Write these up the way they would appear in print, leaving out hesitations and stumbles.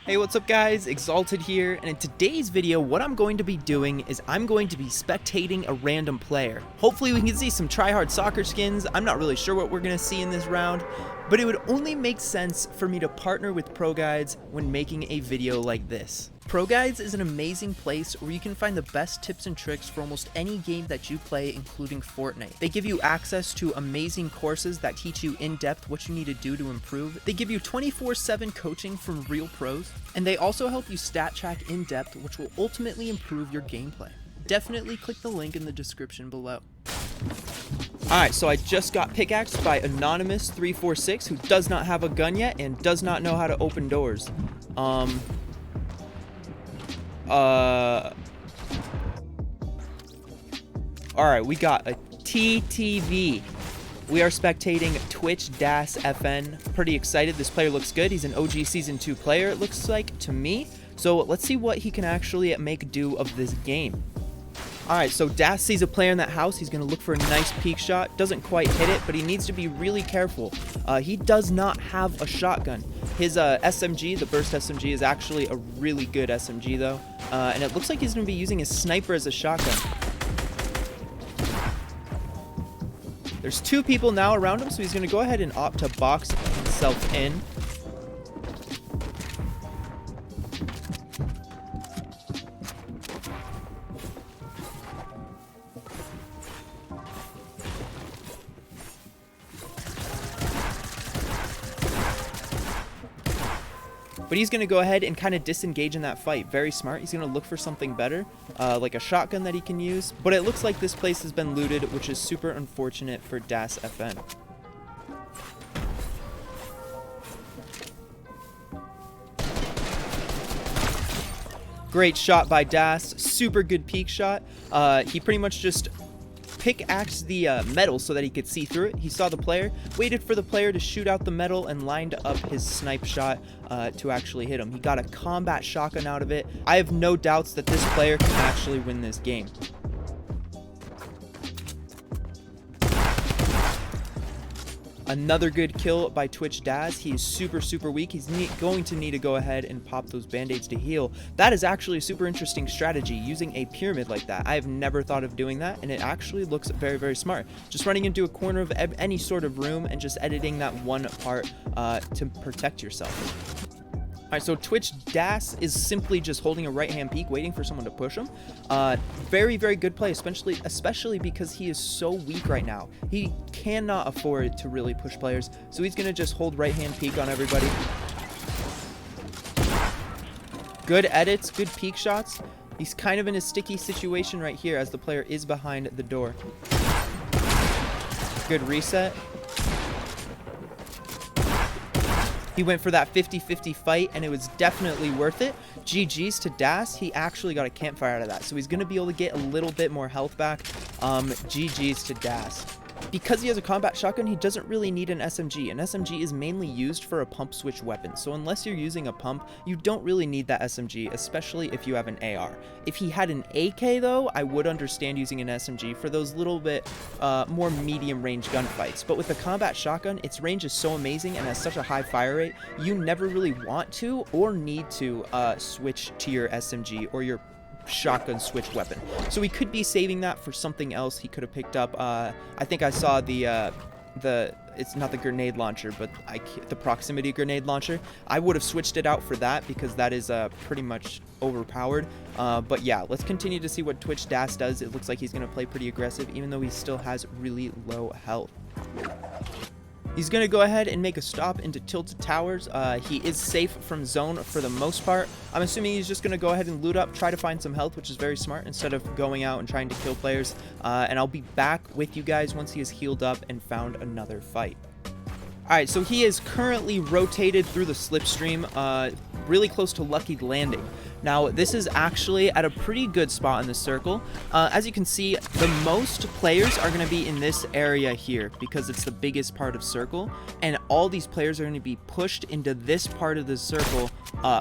Hey, what's up guys? Exalted here, and in today's video what I'm going to be doing is I'm going to be spectating a random player. Hopefully we can see some tryhard soccer skins. I'm not really sure what we're going to see in this round, but it would only make sense for me to partner with Pro Guides when making a video like this. Pro Guides is an amazing place where you can find the best tips and tricks for almost any game that you play, including Fortnite. They give you access to amazing courses that teach you in depth what you need to do to improve. They give you 24/7 coaching from real pros, and they also help you stat track in depth, which will ultimately improve your gameplay. Definitely click the link in the description below. Alright, so I just got pickaxed by Anonymous346, who does not have a gun yet and does not know how to open doors. Alright, we got a TTV. We are spectating Twitch Das FN. Pretty excited. This player looks good. He's an OG Season 2 player, it looks like to me. So let's see what he can actually make do of this game. Alright, so Das sees a player in that house. He's going to look for a nice peek shot. Doesn't quite hit it, but he needs to be really careful. He does not have a shotgun. His SMG, the burst SMG, is actually a really good SMG though. And it looks like he's going to be using his sniper as a shotgun. There's two people now around him, so he's going to go ahead and opt to box himself in. But he's going to go ahead and kind of disengage in that fight. Very smart. He's going to look for something better, like a shotgun that he can use. But it looks like this place has been looted, which is super unfortunate for Das FN. Great shot by Das. Super good peek shot. He pretty much just pickaxed the metal so that he could see through it. He saw the player, waited for the player to shoot out the metal, and lined up his snipe shot to actually hit him. He got a combat shotgun out of it. I have no doubts that this player can actually win this game. Another good kill by Twitch Das. He is super weak. He's going to need to go ahead and pop those band-aids to heal. That is actually a super interesting strategy, using a pyramid like that. I have never thought of doing that, and it actually looks very smart. Just running into a corner of any sort of room and just editing that one part to protect yourself. Alright, so Twitch Das is simply just holding a right-hand peek, waiting for someone to push him. Very good play, especially because he is so weak right now. He cannot afford to really push players, so he's going to just hold right-hand peek on everybody. Good edits, good peek shots. He's kind of in a sticky situation right here as the player is behind the door. Good reset. He went for that 50-50 fight, and it was definitely worth it. GG's to Das. He actually got a campfire out of that, so he's going to be able to get a little bit more health back. GG's to Das. Because he has a combat shotgun, he doesn't really need an SMG. An SMG is mainly used for a pump switch weapon, so unless you're using a pump, you don't really need that SMG, especially if you have an AR. If he had an AK though, I would understand using an SMG for those little bit more medium range gunfights. But with the combat shotgun, its range is so amazing and has such a high fire rate, you never really want to or need to switch to your SMG or your shotgun switch weapon. So he could be saving that for something else he could have picked up. I think I saw it's not the grenade launcher, but the proximity grenade launcher. I would have switched it out for that because that is pretty much overpowered. But yeah, let's continue to see what Twitch Das does. It looks like he's going to play pretty aggressive, even though he still has really low health. He's going to go ahead and make a stop into Tilted Towers. He is safe from zone for the most part. I'm assuming he's just going to go ahead and loot up, try to find some health, which is very smart, instead of going out and trying to kill players. And I'll be back with you guys once he is healed up and found another fight. Alright, so he is currently rotated through the slipstream, really close to Lucky Landing. Now, this is actually at a pretty good spot in the circle. As you can see, the most players are going to be in this area here because it's the biggest part of circle, and all these players are going to be pushed into this part of the circle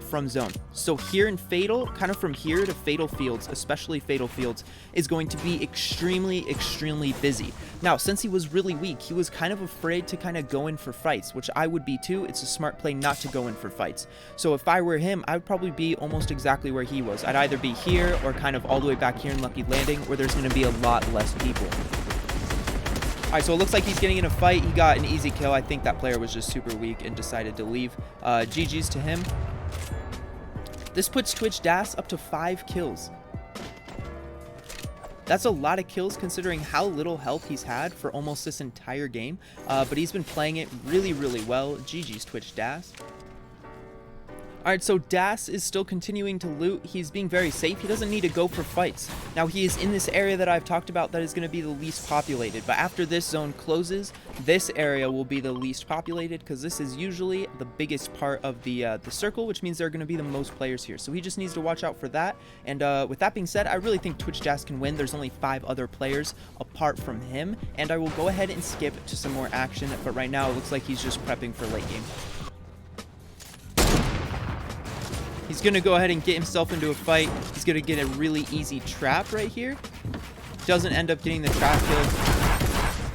from zone. So here in Fatal, kind of from here to Fatal Fields, especially Fatal Fields, is going to be extremely busy. Now, since he was really weak, he was kind of afraid to kind of go in for fights, which I would be too. It's a smart play not to go in for fights. So if I were him, I would probably be almost exactly where he was. I'd either be here or kind of all the way back here in Lucky Landing, where there's going to be a lot less people. All right, so it looks like he's getting in a fight. He got an easy kill. I think that player was just super weak and decided to leave. GG's to him. This puts Twitch Das up to 5 kills. That's a lot of kills considering how little health he's had for almost this entire game. But he's been playing it really well. GG's Twitch Das. Alright, so Das is still continuing to loot. He's being very safe. He doesn't need to go for fights. Now, he is in this area that I've talked about that is going to be the least populated. But after this zone closes, this area will be the least populated because this is usually the biggest part of the circle, which means there are going to be the most players here. So he just needs to watch out for that. And with that being said, I really think Twitch Das can win. There's only 5 other players apart from him. And I will go ahead and skip to some more action. But right now, it looks like he's just prepping for late game. He's going to go ahead and get himself into a fight. He's going to get a really easy trap right here. Doesn't end up getting the trap kill.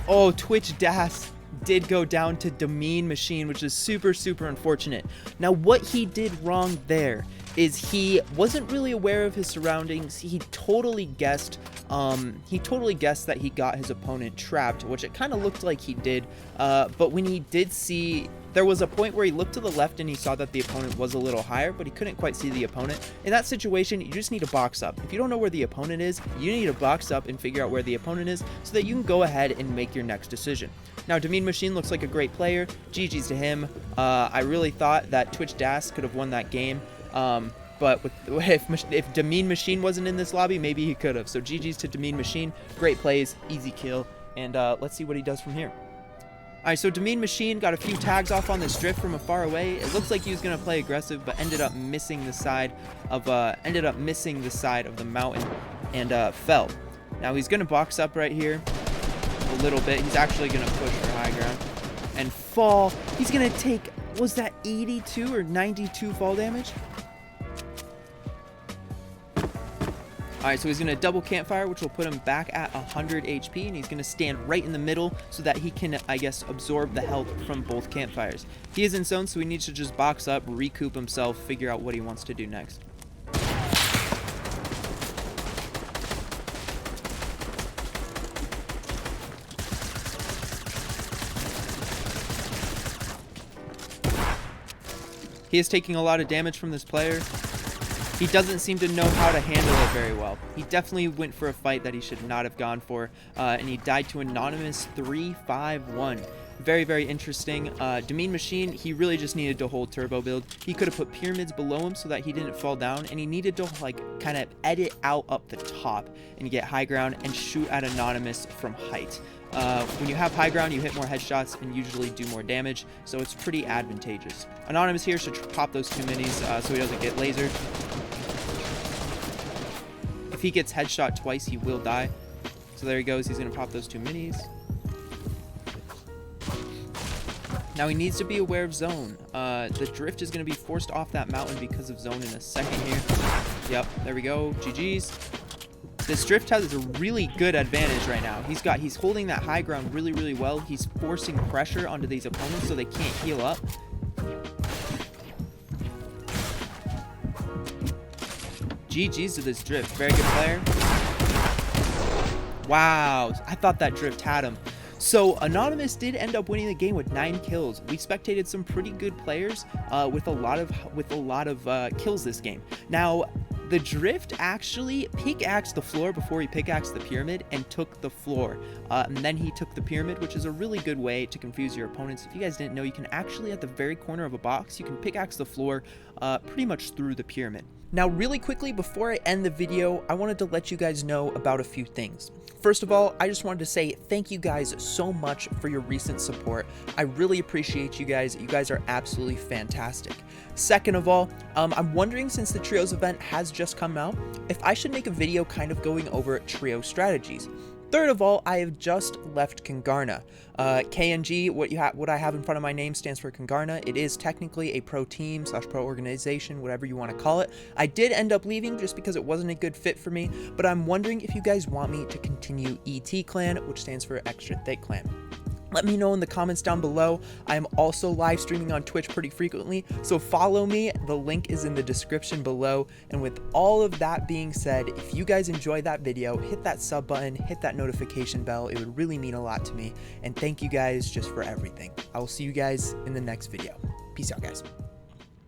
Oh, Twitch Das did go down to Demean Machine, which is super unfortunate. Now, what he did wrong there is he wasn't really aware of his surroundings. He totally guessed that he got his opponent trapped, which it kind of looked like he did. But when he did see, there was a point where he looked to the left and he saw that the opponent was a little higher, but he couldn't quite see the opponent. In that situation, you just need to box up. If you don't know where the opponent is, you need to box up and figure out where the opponent is so that you can go ahead and make your next decision. Now, Demean Machine looks like a great player. GG's to him. I really thought that Twitch Das could have won that game. But if Demean Machine wasn't in this lobby, maybe he could have. So GG's to Demean Machine. Great plays, easy kill. And let's see what he does from here. All right, so Demean Machine got a few tags off on this drift from afar away. It looks like he was going to play aggressive, but ended up missing the side of the mountain and fell. Now he's going to box up right here a little bit. He's actually going to push for high ground and fall. He's going to take, was that 82 or 92 fall damage? Alright, so he's going to double campfire, which will put him back at 100 HP, and he's going to stand right in the middle so that he can, I guess, absorb the health from both campfires. He is in zone, so he needs to just box up, recoup himself, figure out what he wants to do next. He is taking a lot of damage from this player. He doesn't seem to know how to handle it very well. He definitely went for a fight that he should not have gone for, and he died to Anonymous 351. Very interesting. Demean Machine, he really just needed to hold turbo build. He could have put pyramids below him so that he didn't fall down, and he needed to like kind of edit out up the top and get high ground and shoot at Anonymous from height. When you have high ground, you hit more headshots and usually do more damage, so it's pretty advantageous. Anonymous here should pop those 2 minis so he doesn't get lasered. If he gets headshot twice, he will die. So there he goes. He's going to pop those 2 minis. Now he needs to be aware of zone. The drift is going to be forced off that mountain because of zone in a second here. Yep, there we go. GG's. This drift has a really good advantage right now. He's holding that high ground really well. He's forcing pressure onto these opponents so they can't heal up. GG's to this drift. Very good player. Wow, I thought that drift had him. So Anonymous did end up winning the game with 9 kills. We spectated some pretty good players with a lot of kills this game. Now, the drift actually pickaxed the floor before he pickaxed the pyramid and took the floor. And then he took the pyramid, which is a really good way to confuse your opponents. If you guys didn't know, you can actually, at the very corner of a box, you can pickaxe the floor pretty much through the pyramid. Now, really quickly, before I end the video, I wanted to let you guys know about a few things. First of all, I just wanted to say thank you guys so much for your recent support. I really appreciate you guys. You guys are absolutely fantastic. Second of all, I'm wondering, since the Trios event has just come out, if I should make a video kind of going over trio strategies. Third of all, I have just left Kangarna. KNG, what I have in front of my name stands for Kangarna. It is technically a pro team / pro organization, whatever you want to call it. I did end up leaving just because it wasn't a good fit for me, but I'm wondering if you guys want me to continue ET Clan, which stands for Extra Thick Clan. Let me know in the comments down below. I am also live streaming on Twitch pretty frequently, so follow me. The link is in the description below. And with all of that being said, if you guys enjoyed that video, hit that sub button, hit that notification bell. It would really mean a lot to me. And thank you guys just for everything. I will see you guys in the next video. Peace out, guys.